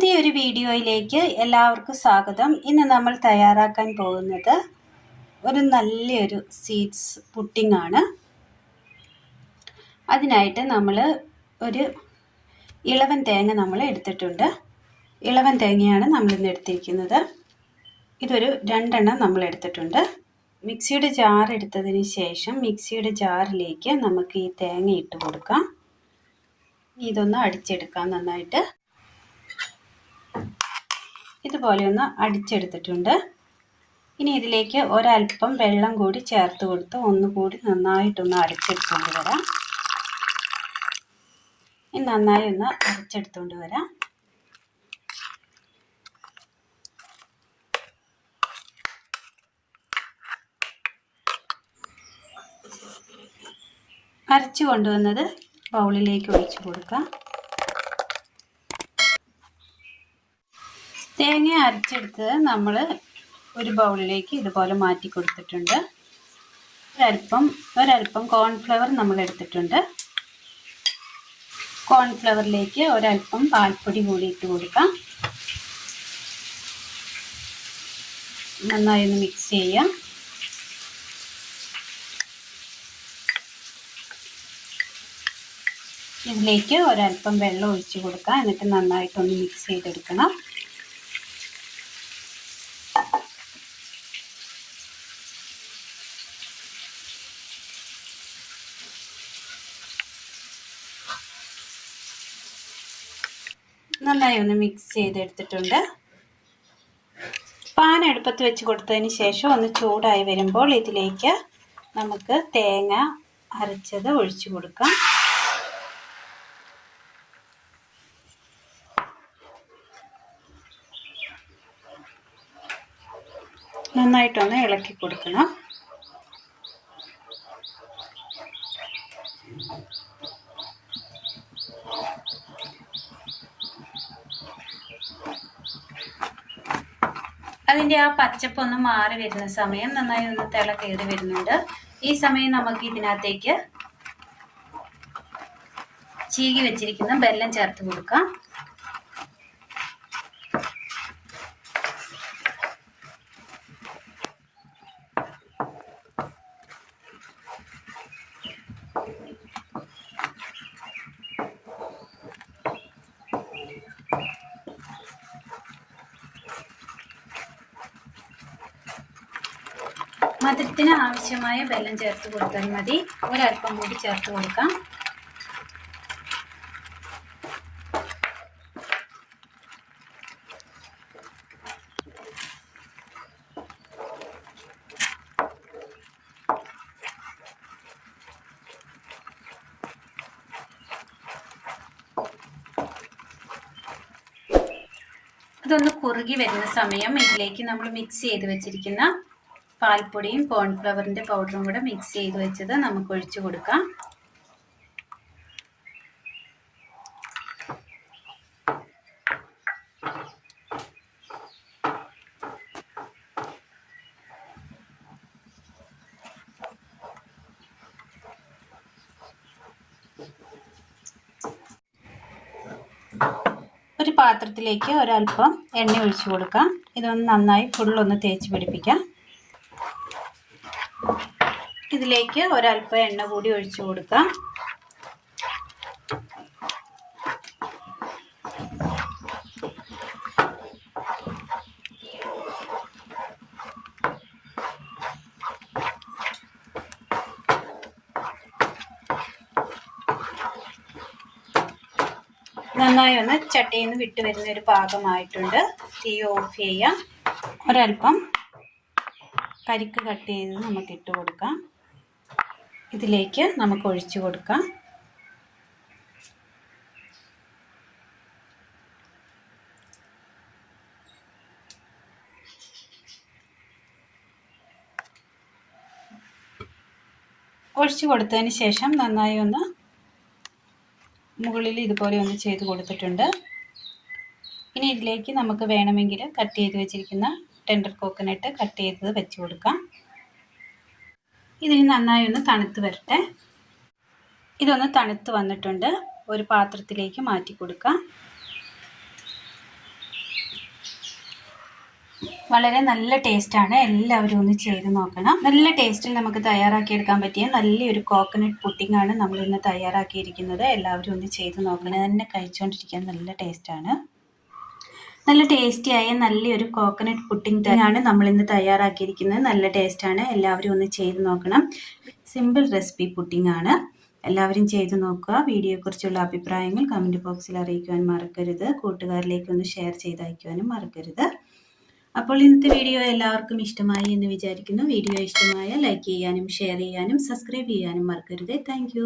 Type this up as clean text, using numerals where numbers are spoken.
പുതിയൊരു വീഡിയോയിലേക്ക് എല്ലാവർക്കും സ്വാഗതം. ഇന്ന് നമ്മൾ തയ്യാറാക്കാൻ പോകുന്നത് ഒരു നല്ലൊരു സീഡ്സ് പുഡിംഗ് ആണ്. അതിനായിട്ട് നമ്മൾ ഒരു ഇളവൻ തേങ്ങ നമ്മൾ എടുത്തിട്ടുണ്ട്. ഇളവൻ തേങ്ങയാണ് നമ്മളിന്ന് എടുത്തിരിക്കുന്നത്. ഇതൊരു 2 എണ്ണം നമ്മൾ എടുത്തിട്ടുണ്ട്. മിക്സിയുടെ ജാർ എടുത്തതിന് ശേഷം മിക്സിയുടെ ജാറിലേക്ക് നമുക്ക് ഈ തേങ്ങ ഇട്ട് കൊടുക്കാം. ഇതൊന്ന് അടിച്ചെടുക്കാം. നന്നായിട്ട് ഇതുപോലെ ഒന്ന് അടിച്ചെടുത്തിട്ടുണ്ട്. ഇനി ഇതിലേക്ക് ഒരല്പം വെള്ളം കൂടി ചേർത്ത് കൊടുത്ത് ഒന്നുകൂടി നന്നായിട്ടൊന്ന് അടിച്ചെടുത്തുകൊണ്ട് വരാം. ഇനി നന്നായി ഒന്ന് അടിച്ചെടുത്തുകൊണ്ട് വരാം. അരച്ചു കൊണ്ടുവന്നത് ബൗളിലേക്ക് ഒഴിച്ചു കൊടുക്കാം. തേങ്ങ അരച്ചെടുത്തത് നമ്മൾ ഒരു ബൗളിലേക്ക് ഇതുപോലെ മാറ്റി കൊടുത്തിട്ടുണ്ട്. ഒരല്പം കോൺഫ്ലവർ നമ്മൾ എടുത്തിട്ടുണ്ട്. കോൺഫ്ലവറിലേക്ക് ഒരല്പം പാൽപ്പൊടി കൂടി ഇട്ട് കൊടുക്കാം. നന്നായി ഒന്ന് മിക്സ് ചെയ്യാം. ഇതിലേക്ക് ഒരല്പം വെള്ളം ഒഴിച്ച് കൊടുക്കാം. എന്നിട്ട് നന്നായിട്ടൊന്ന് മിക്സ് ചെയ്തെടുക്കണം. നന്നായി ഒന്ന് മിക്സ് ചെയ്തെടുത്തിട്ടുണ്ട്. പാൻ അടുപ്പത്ത് വെച്ച് കൊടുത്തതിന് ശേഷം ഒന്ന് ചൂടായി വരുമ്പോൾ ഇതിലേക്ക് നമുക്ക് തേങ്ങ അരച്ചത് ഒഴിച്ചു കൊടുക്കാം. നന്നായിട്ടൊന്ന് ഇളക്കി കൊടുക്കണം. അതിൻ്റെ ആ പച്ചപ്പൊന്ന് മാറി വരുന്ന സമയം നന്നായി ഒന്ന് തിള കയറി വരുന്നുണ്ട്. ഈ സമയം നമുക്ക് ഇതിനകത്തേക്ക് ചീകി വെച്ചിരിക്കുന്ന വെല്ലം ചേർത്ത് കൊടുക്കാം. മധുരത്തിന് ആവശ്യമായ വെല്ലം ചേർത്ത് കൊടുത്താൽ മതി. ഒരല്പം കൂടി ചേർത്ത് കൊടുക്കാം. അതൊന്ന് കുറുകി വരുന്ന സമയം ഇതിലേക്ക് നമ്മൾ മിക്സ് ചെയ്ത് വെച്ചിരിക്കുന്ന പാൽപ്പൊടിയും കോൺഫ്ലവറിൻ്റെ പൗഡറും കൂടെ മിക്സ് ചെയ്ത് വെച്ചത് നമുക്ക് ഒഴിച്ചു കൊടുക്കാം. ഒരു പാത്രത്തിലേക്ക് ഒരല്പം എണ്ണ ഒഴിച്ചു കൊടുക്കാം. ഇതൊന്ന് നന്നായി ഫുള്ളൊന്ന് തേച്ച് പിടിപ്പിക്കാം. ഇതിലേക്ക് ഒരല്പം എണ്ണ കൂടി ഒഴിച്ചു കൊടുക്കാം. നന്നായി ഒന്ന് ചട്ടിയിൽ നിന്ന് വിട്ട് വരുന്ന ഒരു പാകമായിട്ടുണ്ട്. തീ ഓഫ് ചെയ്യാം. ഒരല്പം കരിക്ക് കട്ട് ചെയ്ത് നമുക്ക് ഇട്ട് കൊടുക്കാം. ഇതിലേക്ക് നമുക്ക് ഒഴിച്ചു കൊടുക്കാം. ഒഴിച്ചു കൊടുത്തതിന് ശേഷം നന്നായി ഒന്ന് മുകളിൽ ഇതുപോലെ ഒന്ന് ചെയ്ത് കൊടുത്തിട്ടുണ്ട്. ഇനി ഇതിലേക്ക് നമുക്ക് വേണമെങ്കിൽ കട്ട് ചെയ്ത് വെച്ചിരിക്കുന്ന ടെൻഡർ കോക്കനട്ട് കട്ട് ചെയ്തത് വെച്ച് കൊടുക്കാം. ഇതിന് നന്നായി ഒന്ന് തണുത്ത് വരട്ടെ. ഇതൊന്ന് തണുത്ത് വന്നിട്ടുണ്ട്. ഒരു പാത്രത്തിലേക്ക് മാറ്റി കൊടുക്കാം. വളരെ നല്ല ടേസ്റ്റാണ്. എല്ലാവരും ഒന്ന് ചെയ്ത് നോക്കണം. നല്ല ടേസ്റ്റിൽ നമുക്ക് തയ്യാറാക്കിയെടുക്കാൻ പറ്റിയ നല്ലൊരു കോക്കനട്ട് പുഡിംഗ് ആണ് നമ്മൾ ഇന്ന് തയ്യാറാക്കിയിരിക്കുന്നത്. എല്ലാവരും ഒന്ന് ചെയ്ത് നോക്കണം. തന്നെ കഴിച്ചുകൊണ്ടിരിക്കാൻ നല്ല ടേസ്റ്റാണ്. നല്ല ടേസ്റ്റിയായ നല്ലൊരു കോക്കനട്ട് പുഡിംഗ് ആണ് നമ്മൾ ഇന്ന് തയ്യാറാക്കിയിരിക്കുന്നത്. നല്ല ടേസ്റ്റാണ്. എല്ലാവരും ഒന്ന് ചെയ്ത് നോക്കണം. സിമ്പിൾ റെസിപ്പി പുഡിംഗ് ആണ്. എല്ലാവരും ചെയ്ത് നോക്കുക. വീഡിയോയെക്കുറിച്ചുള്ള അഭിപ്രായങ്ങൾ കമൻറ്റ് ബോക്സിൽ അറിയിക്കുവാൻ മറക്കരുത്. കൂട്ടുകാരിലേക്ക് ഒന്ന് ഷെയർ ചെയ്തയക്കുവാനും മറക്കരുത്. അപ്പോൾ ഇന്നത്തെ വീഡിയോ എല്ലാവർക്കും ഇഷ്ടമായി എന്ന് വിചാരിക്കുന്നു. വീഡിയോ ഇഷ്ടമായ ലൈക്ക് ചെയ്യാനും ഷെയർ ചെയ്യാനും സബ്സ്ക്രൈബ് ചെയ്യാനും മറക്കരുത്. താങ്ക്